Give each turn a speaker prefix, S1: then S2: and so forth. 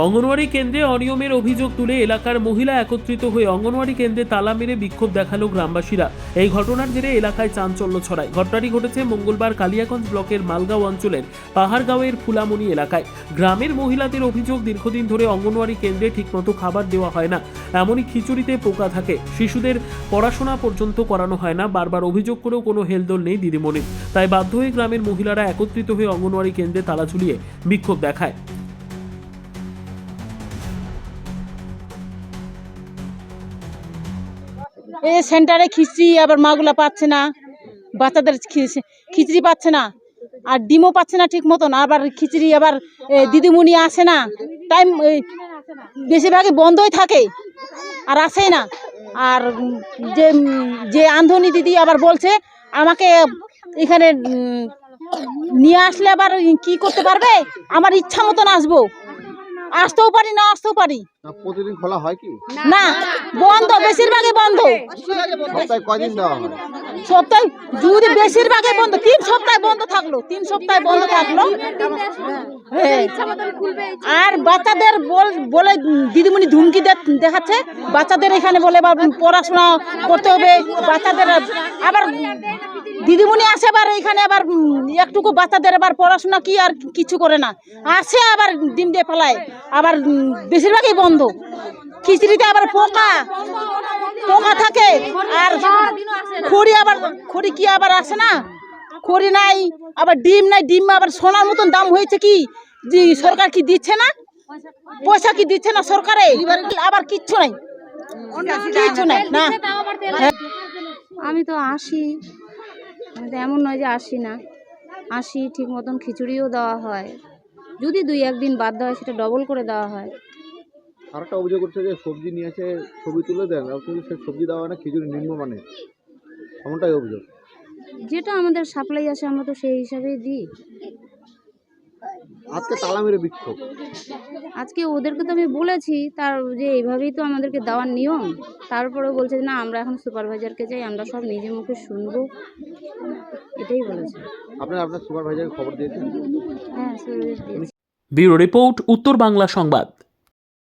S1: অঙ্গনওয়াড়ি কেন্দ্রে অনিয়মের অভিযোগ তুলে এলাকার মহিলা একত্রিত হয়ে অঙ্গনওয়াড়ি কেন্দ্রে তালা মেরে বিক্ষোভ দেখালো গ্রামবাসীরা। এই ঘটনার জেরে এলাকায় চাঞ্চল্য ছড়ায়। ঘটনাটি ঘটেছে মঙ্গলবার কালিয়াগঞ্জ ব্লকের মালগাঁও অঞ্চলের পাহাড়গাঁওয়ের ফুলামণি এলাকায়। গ্রামের মহিলাদের অভিযোগ, দীর্ঘদিন ধরে অঙ্গনওয়াড়ি কেন্দ্রে ঠিকমতো খাবার দেওয়া হয় না, এমনই খিচুড়িতে পোকা থাকে, শিশুদের পড়াশোনা পর্যন্ত করানো হয় না। বারবার অভিযোগ করেও কোনো হেলদোল নেই দিদিমণির। তাই বাধ্য হয়ে গ্রামের মহিলারা একত্রিত হয়ে অঙ্গনওয়াড়ি কেন্দ্রে তালা ঝুলিয়ে বিক্ষোভ দেখায়।
S2: এই সেন্টারে খিচড়ি আবার মাগুলা পাচ্ছে না, বাচ্চাদের খিচড়ি পাচ্ছে না, আর ডিমও পাচ্ছে না ঠিক মতন। আবার খিচড়ি আবার দিদিমণি আসে না, টাইম বেশিরভাগই বন্ধই থাকে আর আসেই না। আর যে যে আন্ধনি দিদি আবার বলছে আমাকে এখানে নিয়ে আসলে আবার কি করতে পারবে, আমার ইচ্ছা মতন আসবো, আসতেও পারি না আসতেও পারি।
S3: প্রতিদিন খোলা হয় কি
S2: না, বন্ধ, বেশিরভাগই বন্ধ।
S3: সপ্তাহে কয়দিন দেওয়া হয়?
S2: সপ্তাহে যদি বেশিরভাগই বন্ধ, 3 সপ্তাহ বন্ধ থাকলো, 3 সপ্তাহ বন্ধ থাকলো। আর বাচ্চাদের বলে দিদিমণি ধুমকি দেখাচ্ছে, বাচ্চাদের এখানে বলে পড়াশোনা করতে হবে বাচ্চাদের। আবার দিদিমণি আসে আবার এখানে আবার একটুকু বাচ্চাদের আবার পড়াশোনা কি আর কিছু করে না, আসে আবার ডিম দিয়ে পালায়। আবার বেশিরভাগই বন্ধ। খিচড়িতে আবার পোকা থাকে, আর খড়ি কি আবার আসে না, খড়ি নাই, আবার ডিম নাই। ডিম আবার সোনার মতন দাম হয়েছে কি, যে সরকার কি দিচ্ছে না, পয়সা কি দিচ্ছে না সরকারে, আবার কিচ্ছু নাই, কিচ্ছু নাই না।
S4: আমি তো আসি, এমন নয় যে আসি না, আসি ঠিক মতন খিচুড়িও দেওয়া হয়, যদি 2-1 দিন বাদ দেওয়া হয় সেটা ডবল করে দেওয়া হয়।
S3: আরেকটা অভিযোগ করছে যে সবজি নিয়ে এসে ছবি তুলে দেন, সে সবজি দেওয়া হয় না, খিচুড়ি নিম্নমানের, এমনটাই অভিযোগ।
S4: যেটা আমাদের সাপ্লাই আসে আমরা তো সেই হিসাবেই দিই।
S3: আজকে তালা মেরে বিক্ষোভ,
S4: আজকে ওদেরকে তো আমি বলেছি তার যে এইভাবেই তো আমাদেরকে দেওয়ার নিয়ম, তারপরেও বলছে না আমরা এখন সুপারভাইজারকে চাই, আমরা সব নিজে মুখে শুনবো, এটাই বলেছে।
S3: আপনার সুপারভাইজারকে খবর দিয়েছেন?
S4: হ্যাঁ, সুপারভাইজার দিয়েছি।
S1: ব্যুরো রিপোর্ট, উত্তর বাংলা সংবাদ।